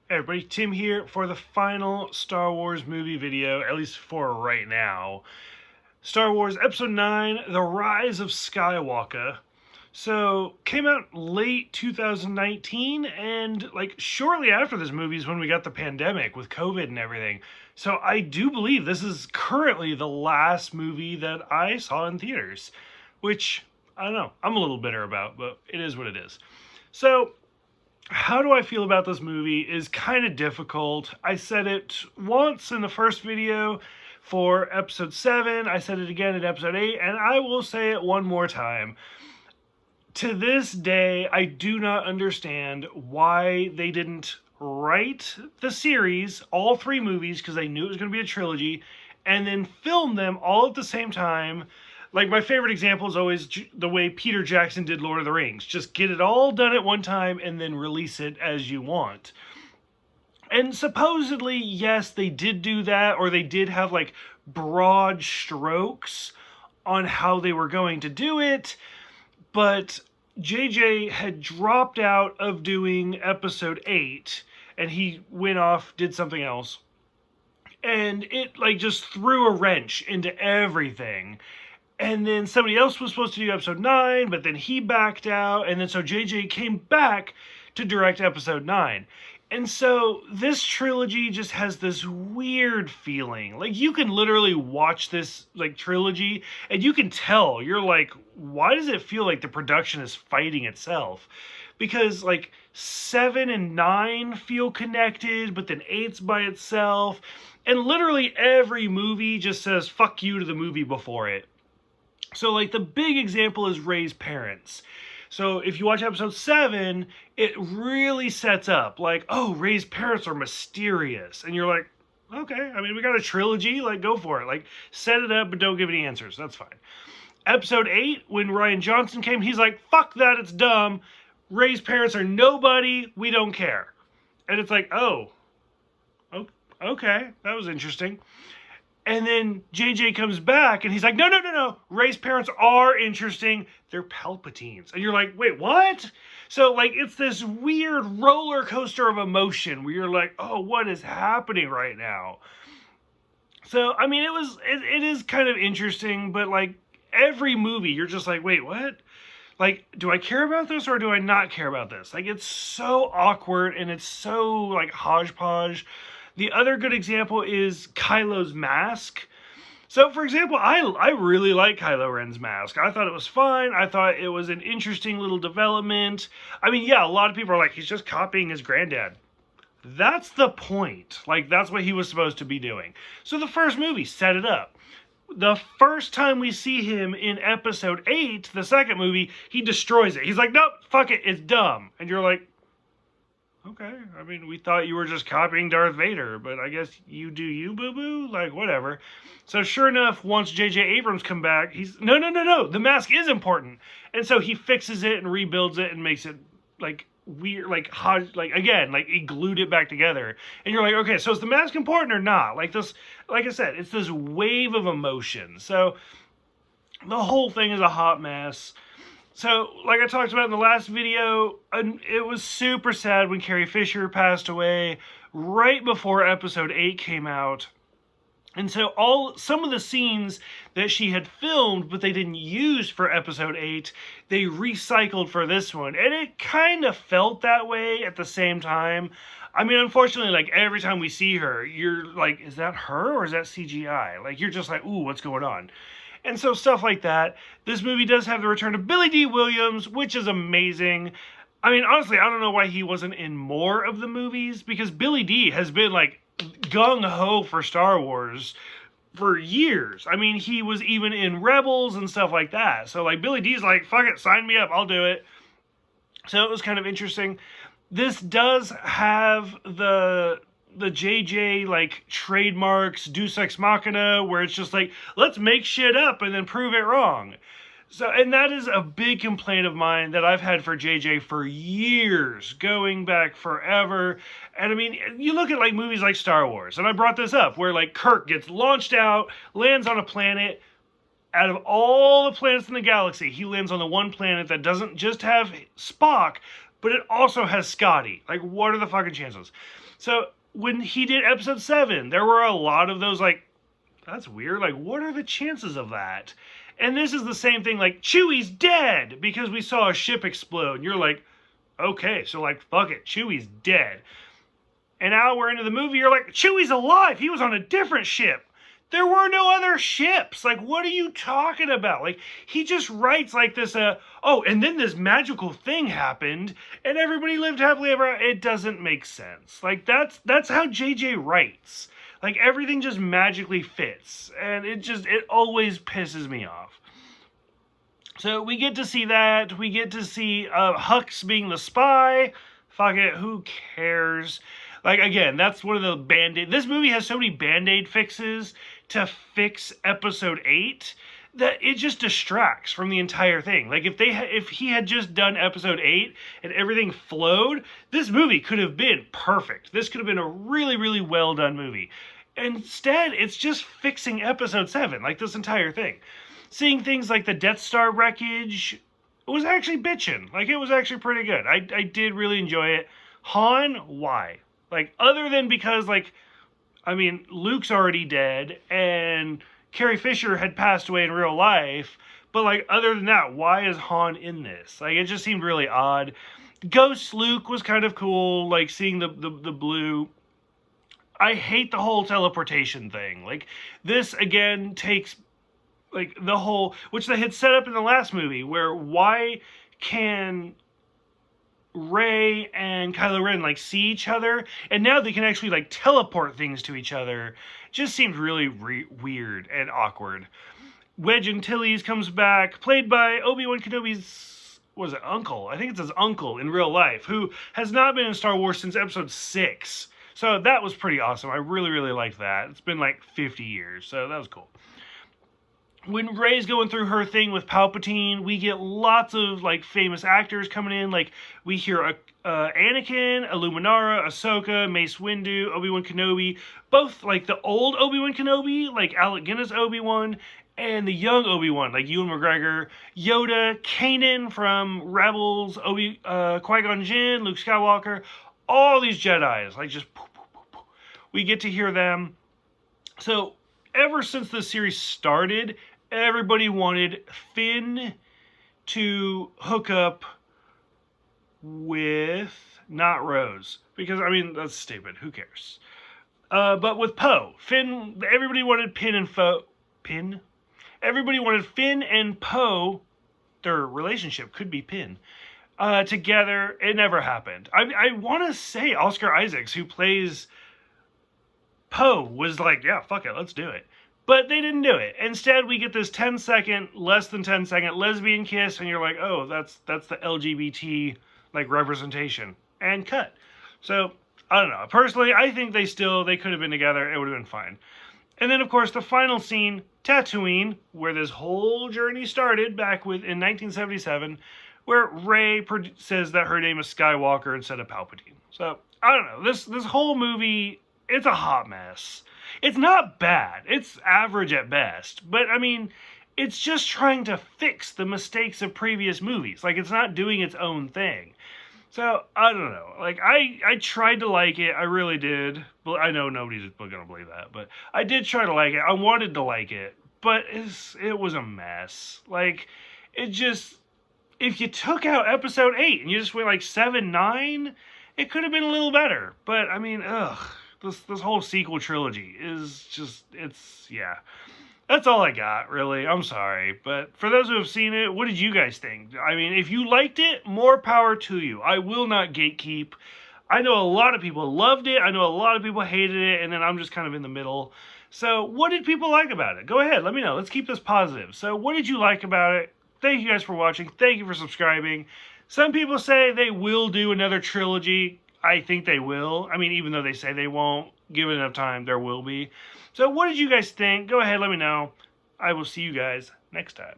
Hey everybody, Tim here for the final Star Wars movie video, at least for right now. Star Wars Episode 9, The Rise of Skywalker. So, came out late 2019, and shortly after this movie is when we got the pandemic with COVID and everything. So, I do believe this is currently the last movie that I saw in theaters, which, I don't know, I'm a little bitter about, but it is what it is. So, how do I feel about this movie is kind of difficult. I said it once in the first video for episode 7. I said it again in episode 8, and I will say it one more time. To this day, I do not understand why they didn't write the series, all 3 movies, because they knew it was going to be a trilogy, and then film them all at the same time. Like, my favorite example is always the way Peter Jackson did Lord of the Rings. Just get it all done at one time and then release it as you want. And supposedly, yes, they did do that, or they did have, broad strokes on how they were going to do it. But JJ had dropped out of doing episode 8, and he went off, did something else. And it, just threw a wrench into everything. And then somebody else was supposed to do episode 9, but then he backed out. And then so JJ came back to direct episode 9. And so this trilogy just has this weird feeling. You can literally watch this, trilogy, and you can tell. You're like, why does it feel like the production is fighting itself? Because, 7 and 9 feel connected, but then 8's by itself. And literally every movie just says, fuck you to the movie before it. So, the big example is Rey's parents. So, if you watch episode 7, it really sets up, oh, Rey's parents are mysterious. And you're like, okay, I mean, we got a trilogy, go for it. Set it up, but don't give any answers. That's fine. Episode 8, when Rian Johnson came, he's like, fuck that, it's dumb. Rey's parents are nobody, we don't care. And it's like, oh, okay, that was interesting. And then JJ comes back and he's like, no. Rey's parents are interesting. They're Palpatines. And you're like, wait, what? So, it's this weird roller coaster of emotion where you're like, oh, what is happening right now? So, I mean, it is kind of interesting, but every movie, you're just like, wait, what? Do I care about this or do I not care about this? It's so awkward and it's so, hodgepodge. The other good example is Kylo's mask. So, for example, I really like Kylo Ren's mask. I thought it was fine. I thought it was an interesting little development. I mean, yeah, a lot of people are like, he's just copying his granddad. That's the point. That's what he was supposed to be doing. So the first movie set it up. The first time we see him in episode 8, the second movie, he destroys it. He's like, nope, fuck it, it's dumb. And you're like, okay, I mean, we thought you were just copying Darth Vader, but I guess you do you, boo-boo? Whatever. So sure enough, once J.J. Abrams come back, he's, no, the mask is important. And so he fixes it and rebuilds it and makes it, weird, again, he glued it back together. And you're like, okay, so is the mask important or not? This, like I said, it's this wave of emotion. So the whole thing is a hot mess. So, like I talked about in the last video, it was super sad when Carrie Fisher passed away right before episode 8 came out. And so some of the scenes that she had filmed, but they didn't use for episode 8, they recycled for this one. And it kind of felt that way at the same time. I mean, unfortunately, every time we see her, you're like, is that her or is that CGI? You're just like, ooh, what's going on? And so stuff like that. This movie does have the return of Billy D. Williams, which is amazing. I mean, honestly, I don't know why he wasn't in more of the movies, because Billy D. has been, gung-ho for Star Wars for years. I mean, he was even in Rebels and stuff like that. So, Billy D's like, fuck it, sign me up, I'll do it. So it was kind of interesting. This does have the JJ, trademarks, Deus Ex Machina, where it's just let's make shit up and then prove it wrong. So, and that is a big complaint of mine that I've had for JJ for years, going back forever. And I mean, you look at movies like Star Wars, and I brought this up, where Kirk gets launched out, lands on a planet. Out of all the planets in the galaxy, he lands on the one planet that doesn't just have Spock, but it also has Scotty. Like, what are the fucking chances? So when he did episode 7, there were a lot of those like, that's weird. Like, what are the chances of that? And this is the same thing. Like, Chewie's dead because we saw a ship explode. And you're like, okay, so like, fuck it, Chewie's dead. And now we're into the movie. You're like, Chewie's alive. He was on a different ship. There were no other ships. Like, what are you talking about? Like, he just writes like this, oh, and then this magical thing happened, and everybody lived happily ever after. It doesn't make sense. Like, that's how JJ writes. Like, everything just magically fits, and it always pisses me off. So we get to see that. We get to see Hux being the spy. Fuck it, who cares? Like, again, that's one of the Band-Aid... This movie has so many Band-Aid fixes to fix episode 8 that it just distracts from the entire thing. Like, if he had just done episode 8 and everything flowed, this movie could have been perfect. This could have been a really, really well done movie. Instead, it's just fixing episode 7, like this entire thing. Seeing things like the Death Star wreckage was actually bitchin'. Like, it was actually pretty good. I did really enjoy it. Han, why? Like, other than because, like, I mean, Luke's already dead, and Carrie Fisher had passed away in real life, but, like, other than that, why is Han in this? Like, it just seemed really odd. Ghost Luke was kind of cool, like, seeing the blue. I hate the whole teleportation thing. Like, this, again, takes, like, the whole, which they had set up in the last movie, where why can Rey and Kylo Ren like see each other, and now they can actually like teleport things to each other. Just seemed really weird and awkward. Wedge Antilles comes back, played by Obi-Wan Kenobi's, what is it, uncle? I think it's his uncle in real life, who has not been in Star Wars since episode 6. So that was pretty awesome. I really, really liked that. It's been like 50 years, so that was cool. When Rey's going through her thing with Palpatine, we get lots of, like, famous actors coming in. Like, we hear Anakin, Illuminara, Ahsoka, Mace Windu, Obi-Wan Kenobi. Both, like, the old Obi-Wan Kenobi, like Alec Guinness Obi-Wan, and the young Obi-Wan, like Ewan McGregor, Yoda, Kanan from Rebels, Qui-Gon Jinn, Luke Skywalker. All these Jedis, like, just poof, poof, poof, poof. We get to hear them. So, ever since the series started, everybody wanted Finn to hook up with, not Rose, because, I mean, that's stupid, who cares? But with Poe, Finn, everybody wanted Everybody wanted Finn and Poe, their relationship could be Pin, together. It never happened. I want to say Oscar Isaacs, who plays Poe, was like, yeah, fuck it, let's do it. But they didn't do it. Instead, we get this 10-second, less than 10-second lesbian kiss, and you're like, oh, that's the LGBT, like, representation. And cut. So, I don't know. Personally, I think they could have been together. It would have been fine. And then, of course, the final scene, Tatooine, where this whole journey started back in 1977, where Rey says that her name is Skywalker instead of Palpatine. So, I don't know. This whole movie, it's a hot mess. It's not bad. It's average at best. But, I mean, it's just trying to fix the mistakes of previous movies. Like, it's not doing its own thing. So, I don't know. Like, I tried to like it. I really did. But I know nobody's going to believe that. But I did try to like it. I wanted to like it. But it was a mess. Like, it just... If you took out episode 8 and you just went, like, 7, 9, it could have been a little better. But, I mean, ugh. This whole sequel trilogy is just, yeah. That's all I got, really. I'm sorry. But for those who have seen it, what did you guys think? I mean, if you liked it, more power to you. I will not gatekeep. I know a lot of people loved it. I know a lot of people hated it. And then I'm just kind of in the middle. So what did people like about it? Go ahead. Let me know. Let's keep this positive. So what did you like about it? Thank you guys for watching. Thank you for subscribing. Some people say they will do another trilogy. I think they will. I mean, even though they say they won't, given enough time, there will be. So what did you guys think? Go ahead, let me know. I will see you guys next time.